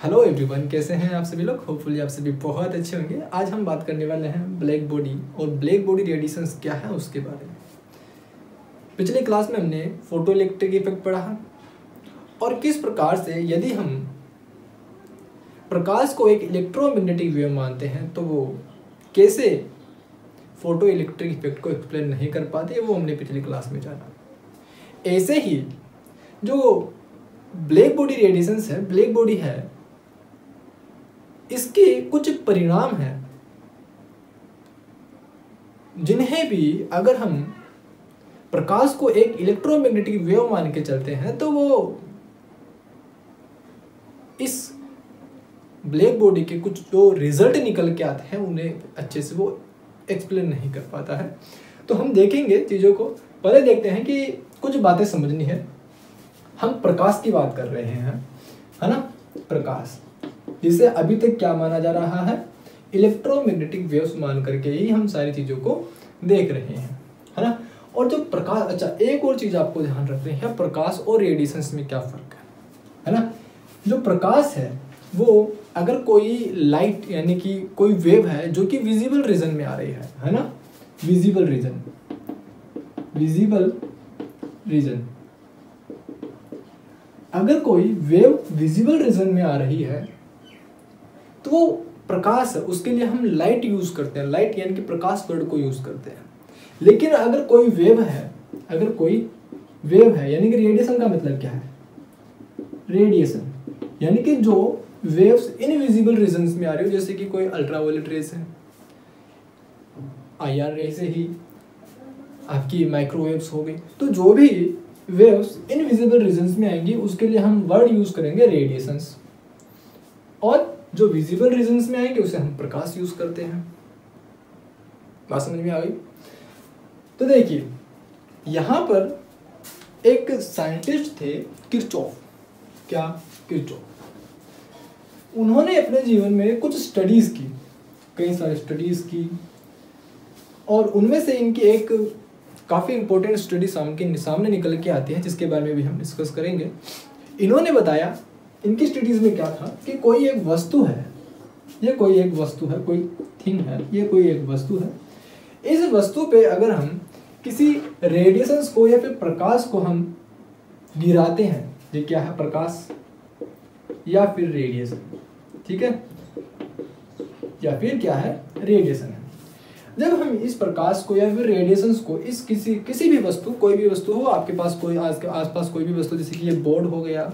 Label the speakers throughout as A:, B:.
A: Hello everyone, कैसे हैं आप सभी लोग। होपफुली आप सभी बहुत अच्छे होंगे। आज हम बात करने वाले हैं ब्लैक बॉडी और ब्लैक बॉडी रेडिएशंस क्या है उसके बारे में। पिछले क्लास में हमने फोटो इलेक्ट्रिक इफेक्ट पढ़ा और किस प्रकार से यदि हम प्रकाश को एक इलेक्ट्रोमैग्नेटिक वेव मानते हैं तो वो कैसे फोटो इलेक्ट्रिक इफेक्ट को एक्सप्लेन नहीं कर पाते, वो हमने पिछली क्लास में जाना। ऐसे ही जो ब्लैक बॉडी रेडिएशंस है, ब्लैक बॉडी है, इसके कुछ परिणाम हैं जिन्हें भी अगर हम प्रकाश को एक इलेक्ट्रोमैग्नेटिक वेव मान के चलते हैं तो वो इस ब्लैक बॉडी के कुछ जो रिजल्ट निकल के आते हैं उन्हें अच्छे से वो एक्सप्लेन नहीं कर पाता है। तो हम देखेंगे चीज़ों को। पहले देखते हैं कि कुछ बातें समझनी है। हम प्रकाश की बात कर रहे हैं, है ना। प्रकाश जिसे अभी तक क्या माना जा रहा है, इलेक्ट्रोमैग्नेटिक वेव्स मान करके ही हम सारी चीज़ों को देख रहे हैं, है ना। और जो प्रकाश, अच्छा एक और चीज़ आपको ध्यान रखनी है, प्रकाश और रेडिएशंस में क्या फ़र्क है ना। जो प्रकाश है वो अगर कोई लाइट यानी कि कोई वेव है जो कि विजिबल रीजन में आ रही है ना, विजिबल रीजन, अगर कोई वेव विजिबल रीजन में आ रही है तो वो प्रकाश है, उसके लिए हम लाइट यूज करते हैं, लाइट यानी कि प्रकाश वर्ड को यूज करते हैं। लेकिन अगर कोई वेव है, यानी कि रेडिएशन का मतलब क्या है, रेडिएशन यानी कि जो वेव्स इनविजिबल रीजन्स में आ रही हो, जैसे कि कोई अल्ट्रावायलेट रेस है, IR रे से ही आपकी माइक्रोवेव्स हो गई। तो जो भी वेव्स इनविजिबल रीजन्स में आएंगी उसके लिए हम वर्ड यूज करेंगे रेडिएशंस, और जो विजिबल रीजन्स में आएंगे उसे हम प्रकाश यूज करते हैं। बात समझ में आ गई। तो देखिए यहां पर एक साइंटिस्ट थे किरचॉफ, उन्होंने अपने जीवन में कुछ स्टडीज की, कई सारी स्टडीज की, और उनमें से इनकी एक काफ़ी इंपॉर्टेंट स्टडी सामने निकल के आती है जिसके बारे में भी हम डिस्कस करेंगे। इन्होंने बताया इनकी स्टडीज में क्या था कि कोई एक वस्तु है, कोई थिंग है, ये कोई एक वस्तु है। इस वस्तु पे अगर हम किसी रेडिएशंस को या फिर प्रकाश को हम गिराते हैं, ये क्या है, प्रकाश या फिर रेडिएशन, ठीक है, या फिर क्या है, रेडिएशन है। जब हम इस प्रकाश को या फिर रेडिएशंस को इस किसी भी वस्तु, कोई भी वस्तु हो, आपके पास कोई आसपास कोई भी वस्तु, जैसे कि ये बोर्ड हो गया,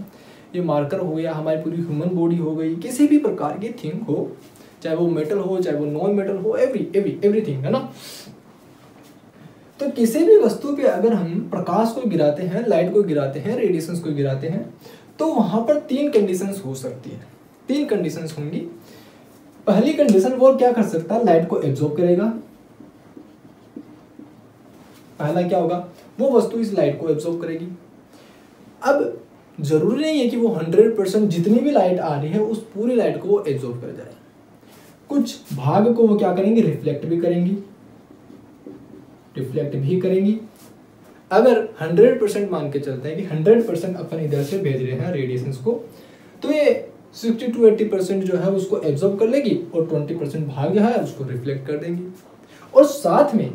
A: ये मार्कर हो गया, हमारी पूरी ह्यूमन बॉडी हो गई, किसी भी प्रकार की थिंग हो, चाहे वो मेटल हो चाहे वो नॉन मेटल हो, एवरीथिंग, है ना। तो किसी भी वस्तु पे अगर हम प्रकाश को गिराते हैं, लाइट को गिराते हैं, रेडिएशंस को गिराते हैं, तो वहां पर 3 कंडीशंस हो सकती है। 3 कंडीशंस होंगी। पहली कंडीशन, वो क्या कर सकता है, लाइट को एब्जॉर्ब करेगा। पहला क्या होगा, वो वस्तु इस लाइट को एब्जॉर्ब करेगी। अब जरूरी नहीं है कि वो 100% जितनी भी लाइट आ रही है उस पूरी लाइट को वो एब्जॉर्ब कर जाए। कुछ भाग को वो क्या करेंगे, रिफ्लेक्ट भी करेंगी। अगर 100% मान के चलते हैं कि 100% अपन इधर से भेज रहे हैं रेडिएशंस को, तो ये 60 to 80% जो है उसको एब्जॉर्ब कर लेगी और 20% भाग जो है उसको रिफ्लेक्ट कर देंगी। और साथ में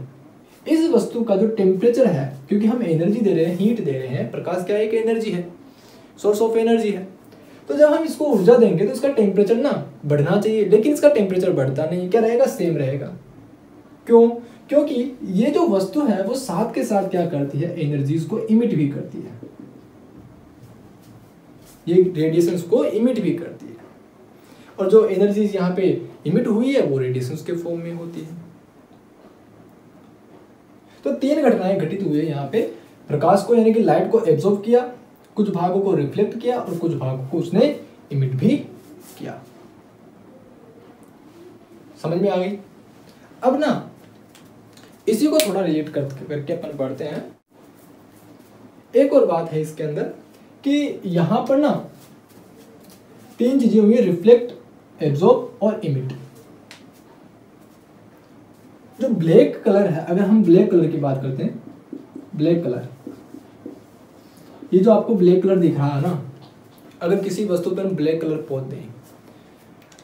A: इस वस्तु का जो टेम्परेचर है, क्योंकि हम एनर्जी दे रहे हैं, हीट दे रहे हैं, प्रकाश क्या है, एक एनर्जी है, सोर्स ऑफ एनर्जी है। तो जब हम इसको ऊर्जा देंगे तो इसका टेम्परेचर ना बढ़ना चाहिए, लेकिन इसका टेम्परेचर बढ़ता नहीं, क्या रहेगा, सेम रहेगा। क्यों? क्योंकि ये जो वस्तु है वो साथ के साथ क्या करती है, एनर्जीज को इमिट भी करती है, ये रेडिएशंस को इमिट भी करती है, और जो एनर्जीज यहाँ पे इमिट हुई है वो रेडिएशंस के फॉर्म में होती है। तो 3 घटनाएं घटित हुई है यहाँ पे। प्रकाश को यानी कि लाइट को एब्जॉर्ब किया, कुछ भागों को रिफ्लेक्ट किया, और कुछ भागों को उसने इमिट भी किया। समझ में आ गई। अब ना इसी को थोड़ा रिलेट करके अपन पढ़ते हैं। एक और बात है इसके अंदर कि यहां पर ना 3 चीजें हुई, रिफ्लेक्ट, एब्जॉर्ब और इमिट। जो ब्लैक कलर है, अगर हम ब्लैक कलर की बात करते हैं, ब्लैक कलर, ये जो आपको ब्लैक कलर दिख रहा है ना, अगर किसी वस्तु पर हम ब्लैक कलर पोत दें,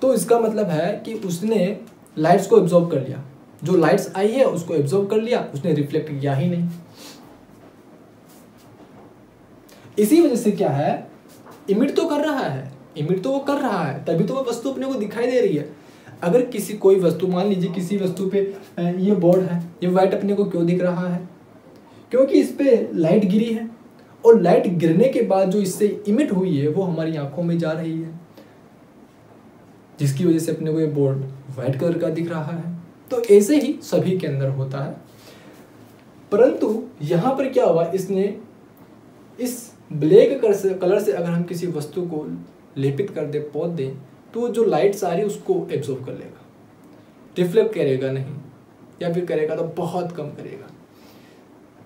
A: तो इसका मतलब है कि उसने लाइट्स को एब्जॉर्ब कर लिया, जो लाइट्स आई है उसको एब्जॉर्ब कर लिया, उसने रिफ्लेक्ट किया ही नहीं। इसी वजह से क्या है, इमिट तो कर रहा है, इमिट तो वो कर रहा है, तभी तो वो वस्तु अपने को दिखाई दे रही है। अगर किसी कोई वस्तु, मान लीजिए किसी वस्तु पे ये बोर्ड है, ये वाइट अपने को क्यों दिख रहा है, क्योंकि इस पे लाइट गिरी है, और लाइट गिरने के बाद जो इससे इमिट हुई है वो हमारी आंखों में जा रही है, जिसकी वजह से अपने को ये बोर्ड वाइट कलर का दिख रहा है। तो ऐसे ही सभी के अंदर होता है। परंतु यहाँ पर क्या हुआ, इसने इस ब्लैक कलर से अगर हम किसी वस्तु को लेपित कर दे, पोत दें, तो जो लाइट्स आ रही है उसको एब्जॉर्ब कर लेगा, रिफ्लेक्ट करेगा नहीं, या फिर करेगा तो बहुत कम करेगा,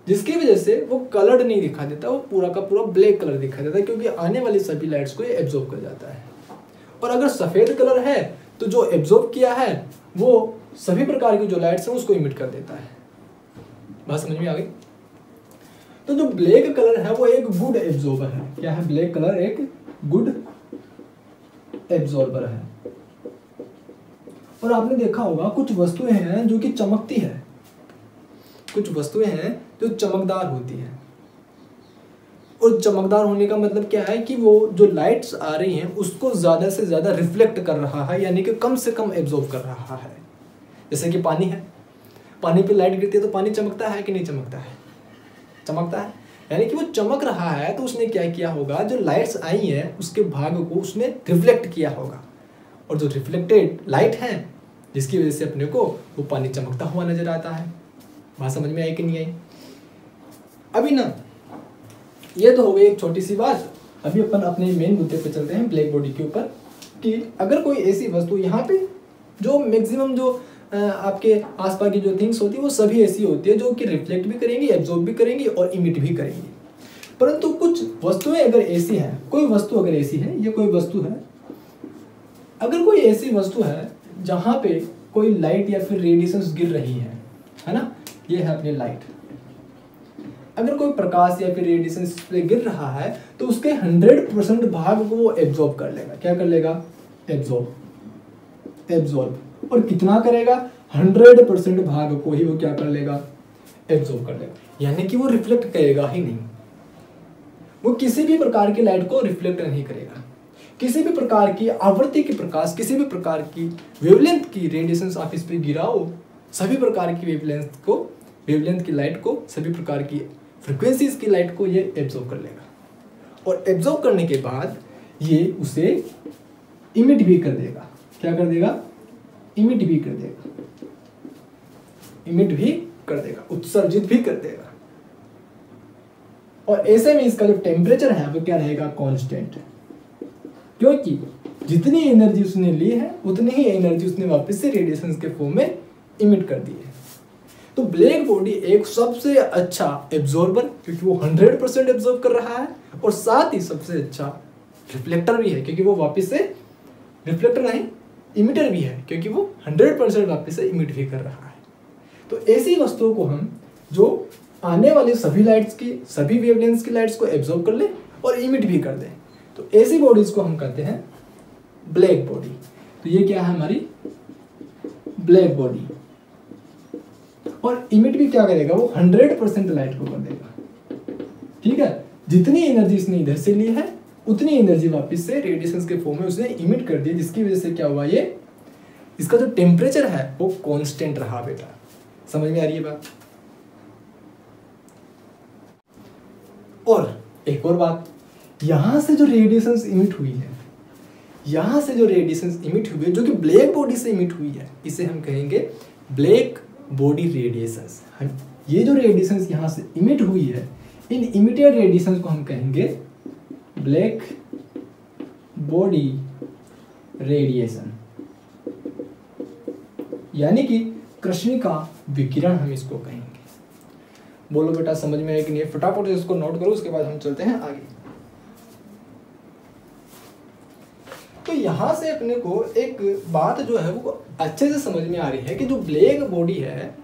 A: जिसकी वजह से वो कलर्ड नहीं दिखा देता, वो पूरा का पूरा ब्लैक कलर दिखा देता है, क्योंकि आने वाली सभी लाइट्स को ये एब्जॉर्ब कर जाता है। और अगर सफ़ेद कलर है तो जो एब्जॉर्ब किया है वो सभी प्रकार की जो लाइट्स हैं उसको इमिट कर देता है। बात समझ में आ गई? तो जो ब्लैक कलर है वो एक गुड एब्जॉर्बर है। क्या है? ब्लैक कलर एक गुड एब्जॉर्बर है। और आपने देखा होगा कुछ वस्तुएं हैं जो कि चमकती है, कुछ वस्तुएं हैं जो चमकदार होती हैं, और चमकदार होने का मतलब क्या है कि वो जो लाइट्स आ रही हैं उसको ज़्यादा से ज़्यादा रिफ्लेक्ट कर रहा है, यानी कि कम से कम एब्जॉर्ब कर रहा है। जैसे कि पानी है, पानी पे लाइट गिरती है तो पानी चमकता है कि नहीं चमकता है? चमकता है, यानी कि वो चमक रहा है। तो उसने क्या किया होगा, जो लाइट्स आई हैं उसके भाग को उसने रिफ्लेक्ट किया होगा, और जो रिफ्लेक्टेड लाइट है जिसकी वजह से अपने को वो पानी चमकता हुआ नजर आता है। बात समझ में आई कि नहीं आई? अभी ना ये तो हो गई एक छोटी सी बात। अभी अपन अपने मेन मुद्दे पे चलते हैं, ब्लैक बॉडी के ऊपर, कि अगर कोई ऐसी वस्तु, यहाँ पे जो मैक्सिमम जो आपके आसपास की जो थिंग्स होती है वो सभी ऐसी होती है जो कि रिफ्लेक्ट भी करेंगी, एब्जॉर्ब भी करेंगी और इमिट भी करेंगी। परंतु कुछ वस्तुएं अगर ऐसी हैं, कोई वस्तु अगर ऐसी है, ये कोई वस्तु है, अगर कोई ऐसी वस्तु है जहाँ पे कोई लाइट या फिर रेडिएशंस गिर रही है ना, ये है अपनी लाइट। अगर कोई प्रकाश या फिर रेडिएशन इस पे गिर रहा है तो उसके 100% भाग को वो एब्जॉर्ब कर लेगा। क्या कर लेगा? एब्जॉर्ब। और कितना करेगा? 100% भाग को ही वो क्या कर लेगा? एब्जॉर्ब कर लेगा, यानी कि वो रिफ्लेक्ट करेगा ही नहीं। वो किसी भी प्रकार की लाइट को रिफ्लेक्ट नहीं करेगा। किसी भी प्रकार की आवृत्ति की प्रकाश, किसी भी प्रकार की वेवलेंथ की रेडिएशंस आप इस पे गिराओ, सभी प्रकार की वेवलेंथ की लाइट को, सभी प्रकार की फ्रीक्वेंसीज की लाइट को ये एब्जॉर्ब कर लेगा। और एब्जॉर्ब करने के बाद ये उसे इमिट भी कर देगा। क्या कर देगा? इमिट भी कर देगा, इमिट भी कर देगा, उत्सर्जित भी कर देगा। और ऐसे में इसका जो टेम्परेचर है वो क्या रहेगा? कांस्टेंट। क्योंकि जितनी एनर्जी उसने ली है उतनी ही एनर्जी उसने वापस से रेडिएशंस के फॉर्म में इमिट कर दी है। तो ब्लैक बॉडी एक सबसे अच्छा एब्जॉर्बर, क्योंकि वो 100% एब्जॉर्ब कर रहा है, और साथ ही सबसे अच्छा रिफ्लेक्टर भी है, क्योंकि वो वापस से रिफ्लेक्टर नहीं, इमिटर भी है, क्योंकि वो 100% वापस से इमिट भी कर रहा है। तो ऐसी वस्तुओं को हम जो आने वाली सभी लाइट्स की, सभी वेवलेंथ्स की लाइट्स को एब्जॉर्ब कर ले और इमिट भी कर दें, तो ऐसी बॉडीज को हम कहते हैं ब्लैक बॉडी। तो ये क्या है? हमारी ब्लैक बॉडी। और इमिट भी क्या करेगा? वो 100% लाइट को कर देगा। ठीक है, जितनी एनर्जी इसने इधर से ली है उतनी एनर्जी वापस से रेडिएशंस के फॉर्म में उसने इमिट कर दी, जिसकी वजह से क्या हुआ, ये इसका जो टेम्परेचर है वो कांस्टेंट रहा। बेटा समझ में आ रही है बात? और एक और बात, यहां से जो रेडिएशंस इमिट हुई है, यहां से जो रेडिएशंस इमिट हुई है जो कि ब्लैक बॉडी से इमिट हुई है, इसे हम कहेंगे ब्लैक बॉडी रेडिएशंस। ये जो रेडिएशंस यहां से इमिट हुई है, इन इमिटेड रेडिएशंस को हम कहेंगे ब्लैक बॉडी रेडिएशन, यानी कि कृष्णिका विकिरण हम इसको कहेंगे। बोलो बेटा समझ में आया कि नहीं? फटाफट इसको नोट करो, उसके बाद हम चलते हैं आगे। तो यहां से अपने को एक बात जो है वो अच्छे से समझ में आ रही है कि जो ब्लैक बॉडी है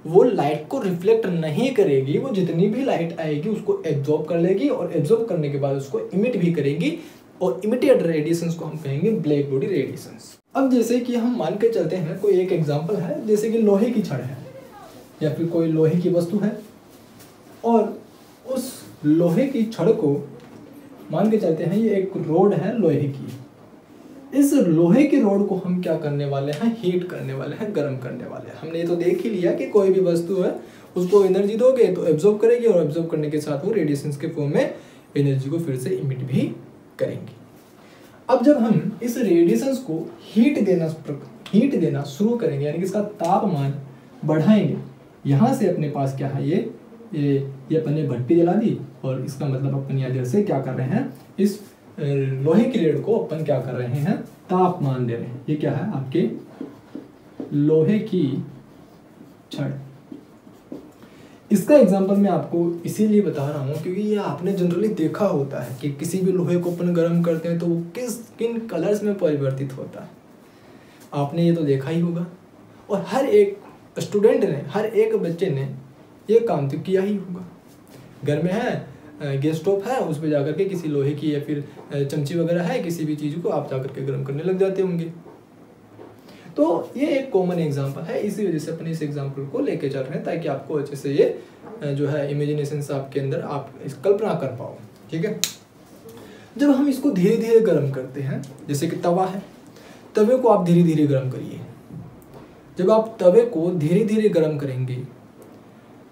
A: वो लाइट को रिफ्लेक्ट नहीं करेगी, वो जितनी भी लाइट आएगी उसको एब्जॉर्ब कर लेगी, और एब्जॉर्ब करने के बाद उसको इमिट भी करेगी, और इमिटेड रेडिएशंस को हम कहेंगे ब्लैक बॉडी रेडिएशंस। अब जैसे कि हम मान के चलते हैं, कोई एक एग्जांपल है, जैसे कि लोहे की छड़ है या फिर कोई लोहे की वस्तु है, और उस लोहे की छड़ को मान के चलते हैं ये एक रोड है लोहे की। इस लोहे की रोड को हम क्या करने वाले हैं, हीट करने वाले हैं, गर्म करने वाले हैं। हमने ये तो देख ही लिया कि कोई भी वस्तु है उसको एनर्जी दोगे तो एब्जॉर्ब करेगी, और एब्जॉर्ब करने के साथ वो रेडिएशंस के फॉर्म में एनर्जी को फिर से इमिट भी करेंगी। अब जब हम इस रेडिएशंस को हीट देना शुरू करेंगे, यानी कि इसका तापमान बढ़ाएंगे, यहाँ से अपने पास क्या है, ये अपन ने भट्टी जला दी, और इसका मतलब अपन यहाँ से क्या कर रहे हैं, इस लोहे की रेड को अपन क्या कर रहे हैं, तापमान दे रहे हैं। ये क्या है, आपके लोहे की छड़। इसका एग्जांपल मैं आपको इसीलिए बता रहा हूँ क्योंकि ये आपने जनरली देखा होता है कि किसी भी लोहे को अपन गर्म करते हैं तो वो किन कलर्स में परिवर्तित होता है। आपने ये तो देखा ही होगा, और हर एक स्टूडेंट ने, हर एक बच्चे ने ये काम तो किया ही होगा। घर में है गैस स्टोव है, उस पर जाकर के किसी लोहे की या फिर चमची वगैरह है, किसी भी चीज़ को आप जाकर के गर्म करने लग जाते होंगे। तो ये एक कॉमन एग्जांपल है, इसी वजह से अपने इस एग्जांपल को लेके चल रहे हैं ताकि आपको अच्छे से ये जो है इमेजिनेशन आपके अंदर आप इस कल्पना कर पाओ। ठीक है, जब हम इसको धीरे धीरे गर्म करते हैं, जैसे कि तवा है, तवे को आप धीरे धीरे गर्म करिए। जब आप तवे को धीरे धीरे गर्म करेंगे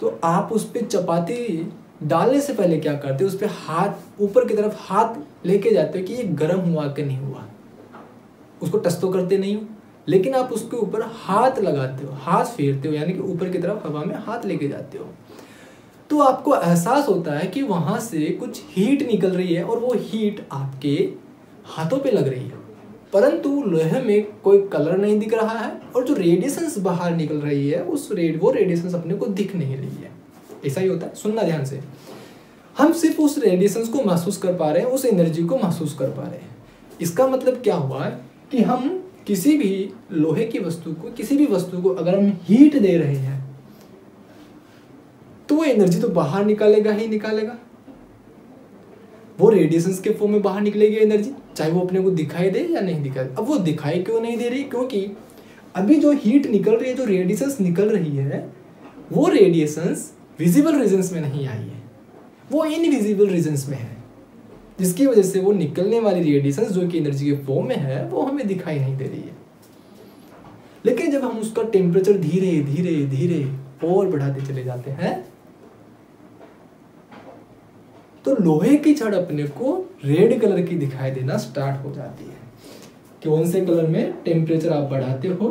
A: तो आप उस पर चपाती डालने से पहले क्या करते हो, उस पर हाथ ऊपर की तरफ हाथ लेके जाते हो कि ये गर्म हुआ कि नहीं हुआ। उसको टच तो करते नहीं हो, लेकिन आप उसके ऊपर हाथ लगाते हो, हाथ फेरते हो, यानी कि ऊपर की तरफ हवा में हाथ लेके जाते हो। तो आपको एहसास होता है कि वहाँ से कुछ हीट निकल रही है, और वो हीट आपके हाथों पे लग रही है, परंतु लोहे में कोई कलर नहीं दिख रहा है, और जो रेडिएशंस बाहर निकल रही है वो रेडिएशंस अपने को दिख नहीं रही है। ऐसा ही होता है, सुनना ध्यान से। हम सिर्फ उस रेडिएशंस को महसूस कर पा रहे हैं, उस एनर्जी को महसूस कर पा रहे हैं। इसका मतलब क्या हुआ कि हम किसी भी लोहे की वस्तु को, किसी भी वस्तु को अगर हम हीट दे रहे हैं तो वो एनर्जी तो बाहर निकालेगा ही निकालेगा, वो रेडिएशंस के फॉर्म में बाहर निकलेगी एनर्जी, चाहे वो अपने को दिखाई दे या नहीं दिखाई दे। अब वो दिखाई क्यों नहीं दे रही, क्योंकि अभी जो हीट निकल रही है, जो रेडिएशंस निकल रही है, वो रेडिएशंस विजिबल रीजन्स में नहीं आई है, वो इनविजिबल रीजन्स में है, जिसकी वजह से वो निकलने वाली रेडिएशंस जो कि एनर्जी के फॉर्म में है वो हमें दिखाई नहीं दे रही है। लेकिन जब हम उसका टेम्परेचर धीरे धीरे धीरे और बढ़ाते चले जाते हैं तो लोहे की छड़ अपने को रेड कलर की दिखाई देना स्टार्ट हो जाती है। कौन से कलर में टेम्परेचर आप बढ़ाते हो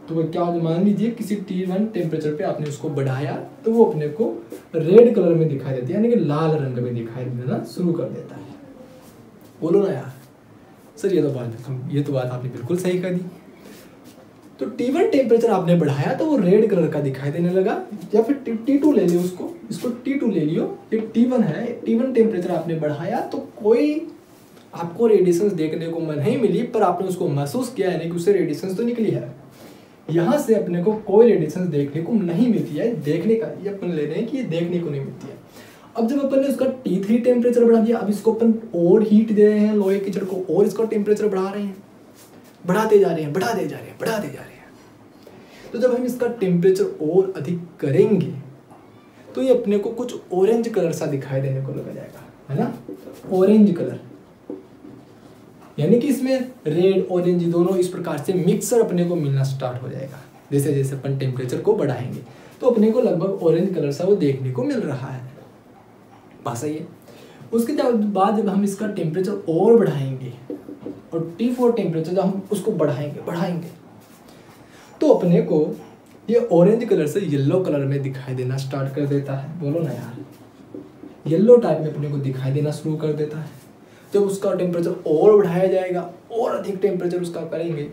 A: तो वो क्या, मान लीजिए किसी T1 टेम्परेचर पे आपने उसको बढ़ाया तो वो अपने को रेड कलर में दिखाई देती है, यानी कि लाल रंग में दिखाई देना शुरू कर देता है। बोलो ना यार सर, ये तो बात आपने बिल्कुल सही कर दी। तो T1 टेम्परेचर आपने बढ़ाया तो वो रेड कलर का दिखाई देने लगा, या फिर T2 ले लियो, इसको T2 ले लियो, एक T1 है, T1 टेम्परेचर आपने बढ़ाया तो कोई आपको रेडिएशंस देखने को नहीं मिली, पर आपने उसको महसूस किया, यानी कि उससे रेडिएशंस तो निकली है। यहाँ से अपने को कोई रेडिएशंस देखने को नहीं मिलती है, देखने का ये अपन ले रहे हैं कि ये देखने को नहीं मिलती है। अब जब अपन ने उसका T3 टेम्परेचर बढ़ा दिया, अब इसको अपन और हीट दे रहे हैं लोहे की छड़ को, और इसका टेम्परेचर बढ़ा रहे हैं, बढ़ाते जा रहे हैं। तो जब हम इसका टेम्परेचर और अधिक करेंगे तो ये अपने को कुछ ऑरेंज कलर सा दिखाई देने को लग जाएगा, है ना, ऑरेंज कलर, यानी कि इसमें रेड ऑरेंज दोनों इस प्रकार से मिक्सर अपने को मिलना स्टार्ट हो जाएगा। जैसे जैसे अपन टेम्परेचर को बढ़ाएंगे तो अपने को लगभग ऑरेंज कलर सा वो देखने को मिल रहा है। बात सही है। उसके बाद जब हम इसका टेम्परेचर और बढ़ाएंगे और T4 टेम्परेचर जब हम उसको बढ़ाएंगे तो अपने को ये ऑरेंज कलर से येलो कलर में दिखाई देना स्टार्ट कर देता है। बोलो ना यार, येलो टाइप में अपने को दिखाई देना शुरू कर देता है। जब उसका टेम्परेचर और बढ़ाया जाएगा और अधिक टेम्परेचर उसका करेंगे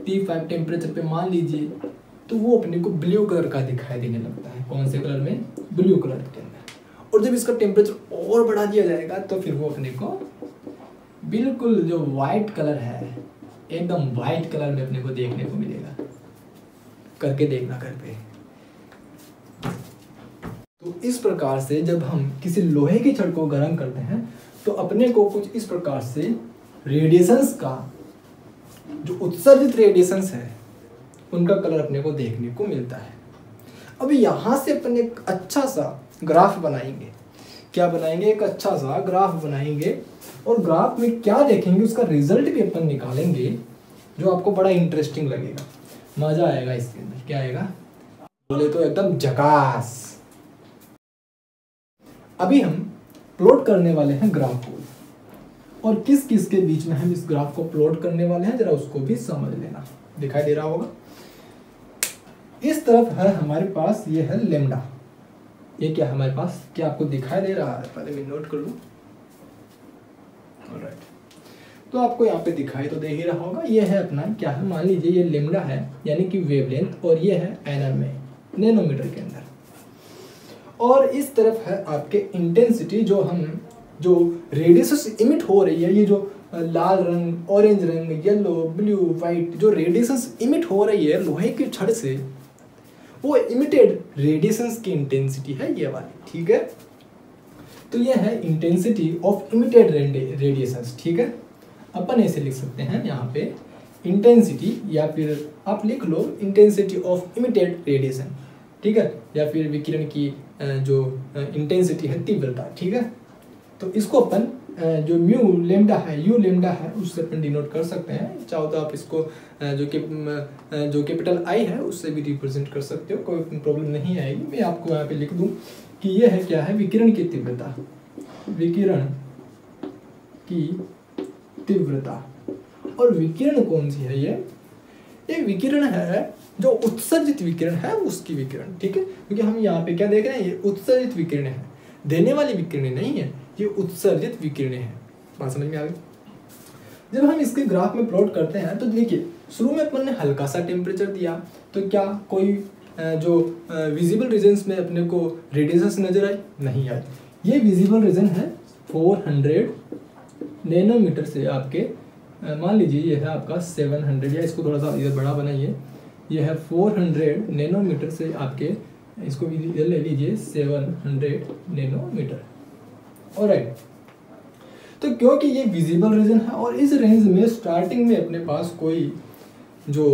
A: T5 टेम्परेचर पे मान लीजिए, तो वो अपने को ब्लू कलर का दिखाई देने लगता है। कौन से कलर में, ब्लू कलर के अंदर। और जब इसका टेम्परेचर और बढ़ा दिया जाएगा तो फिर वो अपने को बिल्कुल जो वाइट कलर है, एकदम वाइट कलर में अपने को देखने को मिलेगा। करके देखना घर पे। तो इस प्रकार से जब हम किसी लोहे की छड़ को गर्म करते हैं तो अपने को कुछ इस प्रकार से रेडिएशंस का जो उत्सर्जित रेडिएशंस है उनका कलर अपने को देखने को मिलता है। अभी यहाँ से अपन एक अच्छा सा ग्राफ बनाएंगे। क्या बनाएंगे? एक अच्छा सा ग्राफ बनाएंगे और ग्राफ में क्या देखेंगे उसका रिजल्ट भी अपन निकालेंगे जो आपको बड़ा इंटरेस्टिंग लगेगा, मजा आएगा इसके अंदर। क्या आएगा? बोले तो एकदम झकास। अभी हम प्लॉट करने वाले हैं ग्राफ को, और किस किस के बीच में हम इस ग्राफ को प्लॉट करने वाले हैं जरा उसको भी समझ लेना। दिखाई दे रहा होगा, इस तरफ है हमारे पास, ये है लेम्डा। ये क्या हमारे पास, क्या आपको दिखाई दे रहा है? पहले मैं नोट कर लूं। ऑलराइट, तो आपको यहाँ पे दिखाई तो दे ही रहा होगा। ये है अपना क्या है, मान लीजिए ये लेम्डा है यानी कि वेवलेंथ, और ये है एनएम में, नैनोमीटर के अंदर। और इस तरफ है आपके इंटेंसिटी, जो रेडिएशंस इमिट हो रही है, ये जो लाल रंग, ऑरेंज रंग, येलो, ब्लू, वाइट जो रेडिएशंस इमिट हो रही है लोहे की छड़ से, वो इमिटेड रेडिएशंस की इंटेंसिटी है ये वाली। ठीक है, तो ये है इंटेंसिटी ऑफ इमिटेड रेडिएशंस। ठीक है, अपन ऐसे लिख सकते हैं यहाँ पे इंटेंसिटी, या फिर आप लिख low intensity of emitted radiation. ठीक है, या फिर विकिरण की जो इंटेंसिटी है, तीव्रता। ठीक है, तो इसको अपन जो म्यू लेम्डा है, यू लेम्डा है, उससे अपन डिनोट कर सकते हैं। चाहो तो आप इसको जो कैपिटल आई है उससे भी रिप्रेजेंट कर सकते हो, कोई प्रॉब्लम नहीं आएगी। मैं आपको यहाँ पे लिख दूँ कि ये है क्या है, विकिरण की तीव्रता। विकिरण की तीव्रता, और विकिरण कौन सी है? ये विकिरण है जो उत्सर्जित विकिरण है उसकी विकिरण। ठीक है, क्योंकि हम यहाँ पे क्या देख रहे हैं, ये उत्सर्जित विकिरण है, देने वाली विकिरण नहीं है, ये उत्सर्जित विकिरण है। बात समझ में आ गई? जब हम इसके ग्राफ में प्लॉट करते हैं तो देखिए, शुरू में अपन ने हल्का सा टेम्परेचर दिया, तो क्या कोई जो विजिबल रीजन्स में अपने को रेडिएशंस नजर आए? नहीं आए। ये विजिबल रीजन है 400 नैनोमीटर से आपके, मान लीजिए ये है आपका 700, या इसको थोड़ा सा इधर बड़ा बनाइए, ये है 400 नैनोमीटर से आपके, इसको इधर ले लीजिए 700 नैनोमीटर। ऑलराइट, तो क्योंकि ये विजिबल रीजन है और इस रेंज में स्टार्टिंग में अपने पास कोई जो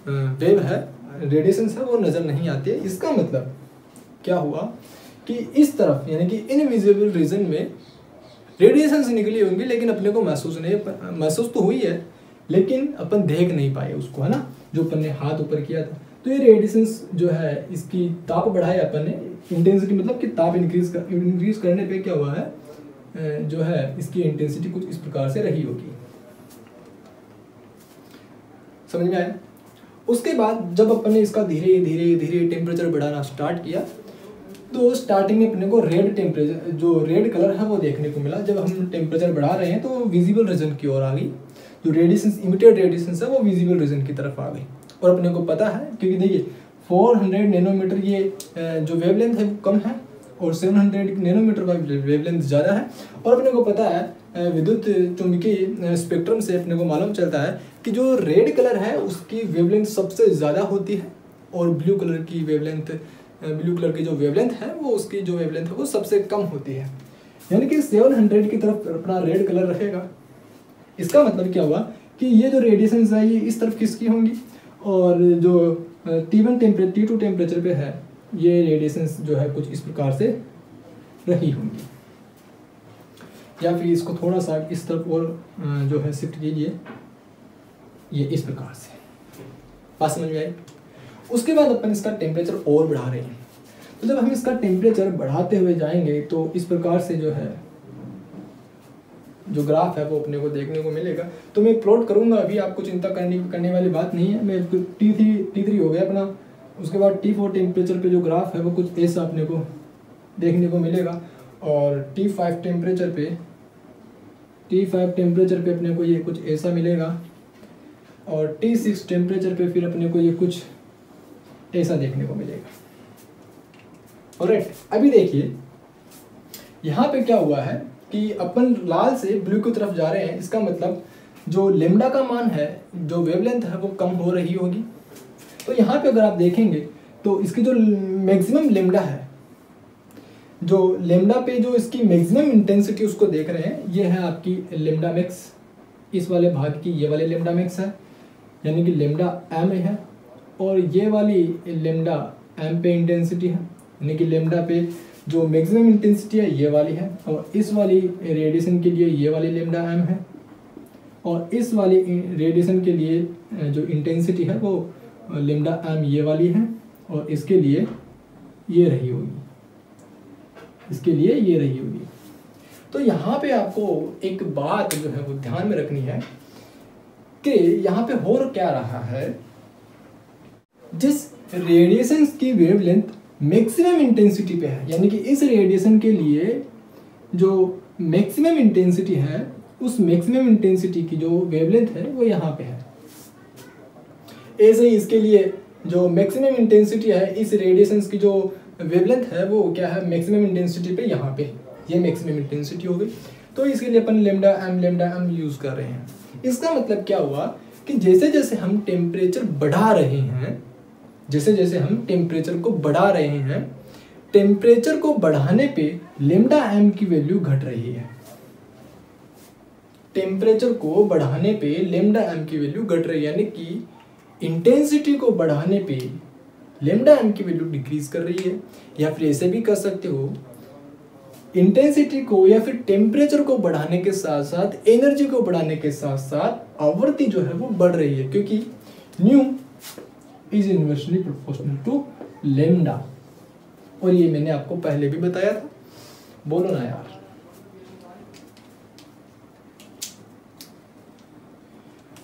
A: वेव है, रेडिएशंस है, वो नज़र नहीं आती है। इसका मतलब क्या हुआ कि इस तरफ यानी कि इनविजिबल रीजन में रेडिएशंस निकली होंगी, लेकिन अपने को महसूस तो हुई है, लेकिन अपन देख नहीं पाए उसको, है ना, जो अपन ने हाथ ऊपर किया था। तो ये रेडिएशंस जो है इसकी ताप बढ़ाया अपन ने, इंटेंसिटी मतलब कि ताप इंक्रीज करने पे क्या हुआ है, जो है इसकी इंटेंसिटी कुछ इस प्रकार से रही होगी। समझ में आया? उसके बाद जब अपन ने इसका धीरे धीरे टेम्परेचर बढ़ाना स्टार्ट किया, तो स्टार्टिंग में अपने को रेड टेम्परेचर, जो रेड कलर है वो देखने को मिला। जब हम टेम्परेचर बढ़ा रहे हैं तो विजिबल रीजन की ओर आ गई, जो रेडिएशंस, इमिटेड रेडिएशंस है वो विजिबल रीजन की तरफ आ गई। और अपने को पता है, क्योंकि देखिए 400 नैनोमीटर ये जो वेवलेंथ है वो कम है, और 700 नैनोमीटर का वेवलेंथ ज़्यादा है। और अपने को पता है विद्युत चुंबकीय स्पेक्ट्रम से अपने को मालूम चलता है कि जो रेड कलर है उसकी वेवलेंथ सबसे ज़्यादा होती है, और ब्लू कलर की जो वेवलेंथ है वो, उसकी जो वेवलेंथ है वो सबसे कम होती है। यानी कि 700 की तरफ अपना रेड कलर रहेगा। इसका मतलब क्या हुआ कि ये जो रेडिएशंस है ये इस तरफ किसकी होंगी, और जो T2 टेम्परेचर पे है ये रेडिएशंस जो है कुछ इस प्रकार से रही होंगी। या फिर इसको थोड़ा सा इस तरफ और जो है शिफ्ट कीजिए, ये इस प्रकार से। बात समझ में आई? उसके बाद अपन इसका टेम्परेचर और बढ़ा रहे हैं। तो जब हम इसका टेम्परेचर बढ़ाते हुए जाएंगे तो इस प्रकार से जो है जो ग्राफ है वो अपने को देखने को मिलेगा। तो मैं प्लॉट करूंगा, अभी आपको चिंता करने वाली बात नहीं है। मैं T3 हो गया अपना, उसके बाद T4 टेम्परेचर पे जो ग्राफ है वो कुछ ऐसा अपने को देखने को मिलेगा, और T5 टेम्परेचर पे अपने को ये कुछ ऐसा मिलेगा, और T6 टेम्परेचर पे फिर अपने को ये कुछ ऐसा देखने को मिलेगा। ऑलराइट, अभी देखिए यहाँ पे क्या हुआ है कि अपन लाल से ब्लू की तरफ जा रहे हैं। इसका मतलब जो लेम्डा का मान है, जो वेवलेंथ है वो कम हो रही होगी। तो यहाँ पे अगर आप देखेंगे तो इसकी जो मैक्सिमम लेम्डा है, जो लेम्डा पे जो इसकी मैक्सिमम इंटेंसिटी उसको देख रहे हैं, ये है आपकी लेम्डा मैक्स। इस वाले भाग की ये वाले लेम्डा मैक्स है, यानी कि लेमडा एम है, और ये वाली लेमडा एम पे इंटेंसिटी है, यानी कि लेमडा पे जो मैक्सिमम इंटेंसिटी है ये वाली है, और इस वाली रेडिएशन के लिए ये वाली लेमडा एम है, और इस वाली रेडिएशन के लिए जो इंटेंसिटी है वो लेमडा एम ये वाली है, और इसके लिए ये रही होगी, इसके लिए ये रही होगी। तो यहाँ पे आपको एक बात जो है वो ध्यान में रखनी है कि यहाँ पे हो क्या रहा है, जिस रेडिएशन की वेवलेंथ मैक्सिमम इंटेंसिटी पे है, यानी कि इस रेडिएशन के लिए जो मैक्सिमम इंटेंसिटी है, उस मैक्सिमम इंटेंसिटी की जो वेवलेंथ है वो यहाँ पे है। ऐसे ही इसके लिए जो मैक्सिमम इंटेंसिटी है, इस रेडिएशन की जो वेवलेंथ है वो क्या है, मैक्सिमम इंटेंसिटी पे यहाँ पे ये मैक्सिमम इंटेंसिटी हो गई। तो इसके लिए अपन लेमडा एम यूज कर रहे हैं। इसका मतलब क्या हुआ कि जैसे जैसे हम टेम्परेचर बढ़ा रहे हैं, जैसे जैसे हम टेम्परेचर को बढ़ा रहे हैं, टेम्परेचर को बढ़ाने पे लेमडा एम की वैल्यू घट रही है। टेम्परेचर को बढ़ाने पे लेमडा एम की वैल्यू घट रही है, यानी कि इंटेंसिटी को बढ़ाने पे लेमडा एम की वैल्यू डिक्रीज कर रही है। या फिर ऐसे भी कर सकते हो, इंटेंसिटी को या फिर टेम्परेचर को बढ़ाने के साथ साथ एनर्जी को बढ़ाने के साथ साथ आवृत्ति जो है वो बढ़ रही है, क्योंकि nu is inversely proportional to lambda. और ये मैंने आपको पहले भी बताया था, बोलो ना यार।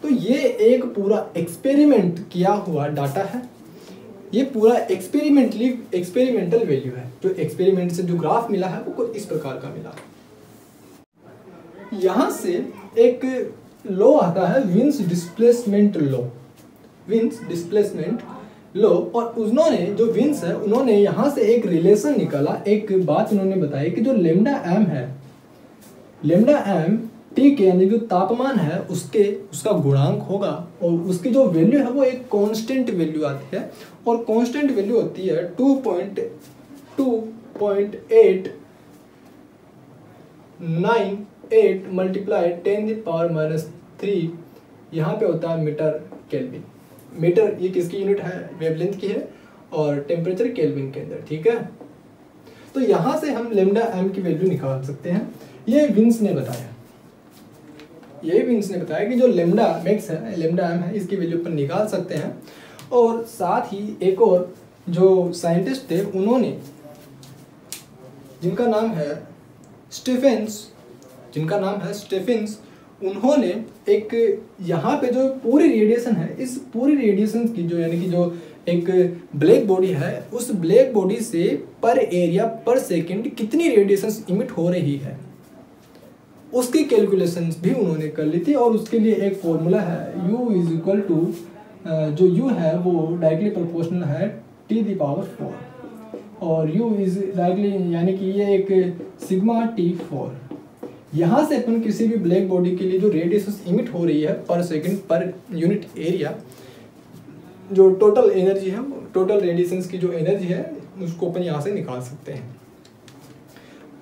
A: तो ये एक पूरा एक्सपेरिमेंट किया हुआ डाटा है, ये पूरा एक्सपेरिमेंटल वैल्यू है। जो एक्सपेरिमेंट से जो ग्राफ मिला है वो कुछ इस प्रकार का मिला। यहां से एक लॉ आता है, wins displacement law, wins displacement law. और उन्होंने जो विन्स है, उन्होंने यहां से एक रिलेशन निकाला, एक बात उन्होंने बताई कि जो लेमडा एम है, लेमडा एम टी के यानी जो तापमान है उसका गुणांक होगा, और उसकी जो वैल्यू है वो एक कांस्टेंट वैल्यू आती है, और कांस्टेंट वैल्यू होती है 2.898 मल्टीप्लाई 10⁻³ यहाँ पे होता है मीटर केल्विन। मीटर ये किसकी यूनिट है, वेवलेंथ की है, और टेम्परेचर केल्विन के अंदर, ठीक है। तो यहाँ से हम लेमडा एम की वैल्यू निकाल सकते हैं। ये विन्स ने बताया, यही विन्स ने बताया कि जो लेमडा मैक्स है, लेमडा एम है, इसकी वैल्यू अपन निकाल सकते हैं। और साथ ही एक और जो साइंटिस्ट थे, उन्होंने, जिनका नाम है स्टीफेंस, उन्होंने एक यहाँ पे जो पूरी रेडिएशन है, इस पूरी रेडिएशन की जो यानी कि जो एक ब्लैक बॉडी है, उस ब्लैक बॉडी से पर एरिया पर सेकंड कितनी रेडिएशन इमिट हो रही है, उसकी कैलकुलेशंस भी उन्होंने कर ली थी। और उसके लिए एक फॉर्मूला है, U इज इक्वल टू, जो U है वो डायरेक्टली प्रोपोर्शनल है T⁴, और U इज डायरेक्टली यानी कि ये एक सिग्मा T⁴। यहाँ से अपन किसी भी ब्लैक बॉडी के लिए जो रेडिएशन इमिट हो रही है पर सेकंड पर यूनिट एरिया, जो टोटल एनर्जी है, टोटल रेडिएशन की जो एनर्जी है, उसको अपन यहाँ से निकाल सकते हैं।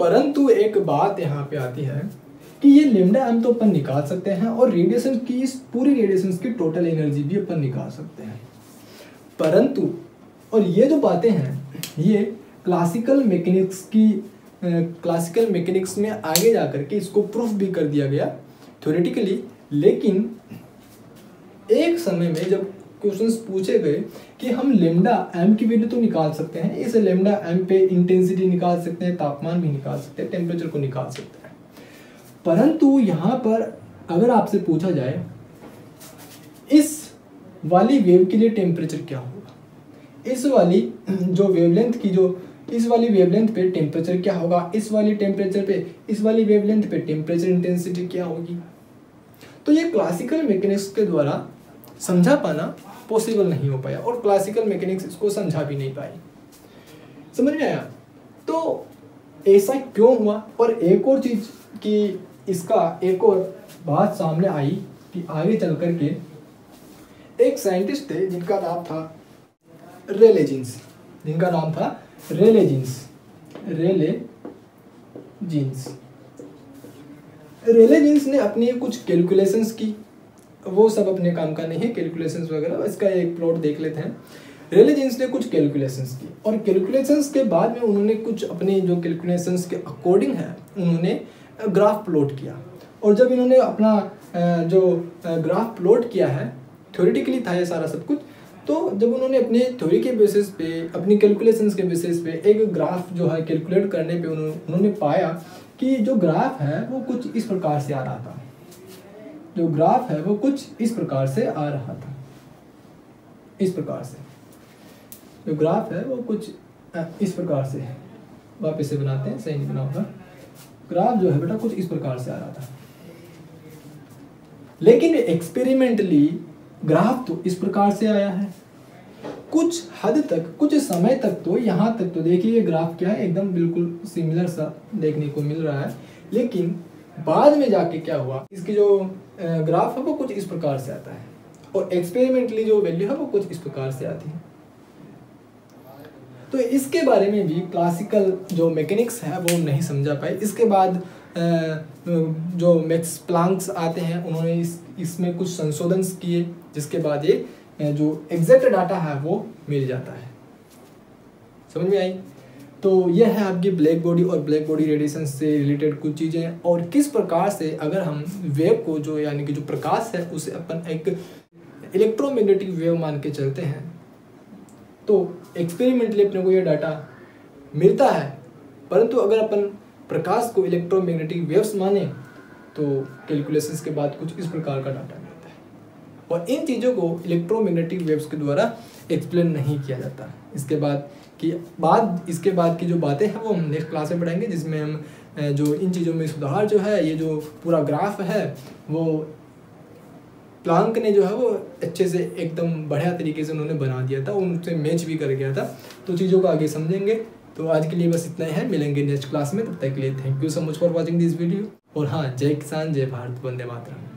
A: परंतु एक बात यहाँ पे आती है कि ये लेमडा एम तो अपन निकाल सकते हैं, और रेडिएशन की, इस पूरी रेडिएशन की टोटल एनर्जी भी अपन निकाल सकते हैं। परंतु और ये जो बातें हैं, ये क्लासिकल मैकेनिक्स में आगे जाकर के इसको प्रूफ भी कर दिया गया थ्योरेटिकली। लेकिन एक समय में जब क्वेश्चंस पूछे गए कि हम लेमडा एम की वैल्यू तो निकाल सकते हैं, इस लेमडा एम पे इंटेंसिटी निकाल सकते हैं, तापमान भी निकाल सकते हैं, टेम्परेचर को निकाल सकते हैं, परंतु यहाँ पर अगर आपसे पूछा जाए इस वाली वेव के लिए टेम्परेचर क्या होगा, इस वाली जो वेवलेंथ की जो इस वाली वेवलेंथ पे टेम्परेचर क्या होगा, इस वाली वेवलेंथ पे टेम्परेचर इंटेंसिटी क्या होगी, तो ये क्लासिकल मैकेनिक्स के द्वारा समझा पाना पॉसिबल नहीं हो पाया, और क्लासिकल मैकेनिक्स इसको समझा भी नहीं पाई। समझ में आया? तो ऐसा क्यों हुआ? और एक और चीज कि इसका एक और बात सामने आई कि आगे चल करके एक साइंटिस्ट थे जिनका नाम था रेले जीन्स ने अपनी कुछ कैलकुलेशंस की, वो सब अपने काम का नहीं है, कैलकुलेशंस वगैरह। इसका एक प्लॉट देख लेते हैं। रेले जीन्स ने कुछ कैलकुलेशंस की और कैलकुलेशंस के बाद में उन्होंने कुछ अपने जो कैलकुलेशंस के अकॉर्डिंग है उन्होंने ग्राफ प्लॉट किया। और जब इन्होंने अपना जो ग्राफ प्लॉट किया है, थ्योरेटिकली था ये सारा सब कुछ, तो जब उन्होंने अपने थ्योरी के बेसिस पे, अपनी कैलकुलेशंस के बेसिस पे एक ग्राफ जो है कैलकुलेट करने पे उन्होंने पाया कि जो ग्राफ है वो कुछ इस प्रकार से आ रहा था। जो ग्राफ है वो कुछ इस प्रकार से आ रहा था, इस प्रकार से। जो ग्राफ है वो कुछ इस प्रकार से है। वापस से बनाते हैं, सही नहीं बना होगा। ग्राफ जो है बेटा कुछ इस प्रकार से आ रहा था, लेकिन एक्सपेरिमेंटली ग्राफ तो इस प्रकार से आया है। कुछ हद तक, कुछ समय तक तो यहाँ तक तो देखिए ये ग्राफ क्या है, एकदम बिल्कुल सिमिलर सा देखने को मिल रहा है। लेकिन बाद में जाके क्या हुआ, इसकी जो ग्राफ है वो कुछ इस प्रकार से आता है और एक्सपेरिमेंटली जो वैल्यू है वो कुछ इस प्रकार से आती है। तो इसके बारे में भी क्लासिकल जो मैकेनिक्स है वो नहीं समझा पाए। इसके बाद जो मैक्स प्लांक्स आते हैं उन्होंने इसमें कुछ संशोधन किए, जिसके बाद ये जो एग्जैक्ट डाटा है वो मिल जाता है। समझ में आई? तो यह है आपकी ब्लैक बॉडी और ब्लैक बॉडी रेडिएशन से रिलेटेड कुछ चीज़ें, और किस प्रकार से अगर हम वेव को जो यानी कि जो प्रकाश है उसे अपन एक इलेक्ट्रोमैग्नेटिक वेव मान के चलते हैं, तो एक्सपेरिमेंटली अपने को यह डाटा मिलता है। परंतु अगर अपन प्रकाश को इलेक्ट्रोमैग्नेटिक वेव्स माने तो कैलकुलेशंस के बाद कुछ इस प्रकार का डाटा मिलता है। और इन चीज़ों को इलेक्ट्रोमैग्नेटिक वेव्स के द्वारा एक्सप्लेन नहीं किया जाता। इसके बाद की जो बातें हैं वो हम नेक्स्ट क्लास में पढ़ेंगे, जिसमें हम जो इन चीज़ों में सुधार जो है, ये जो पूरा ग्राफ है वो प्लांक ने जो है वो अच्छे से एकदम बढ़िया तरीके से उन्होंने बना दिया था, उनसे मैच भी कर गया था। तो चीज़ों को आगे समझेंगे। तो आज के लिए बस इतना ही है, मिलेंगे नेक्स्ट क्लास में। तब तक के लिए thank you so much for watching this video. और हाँ, जय किसान, जय भारत, वंदे मातरम।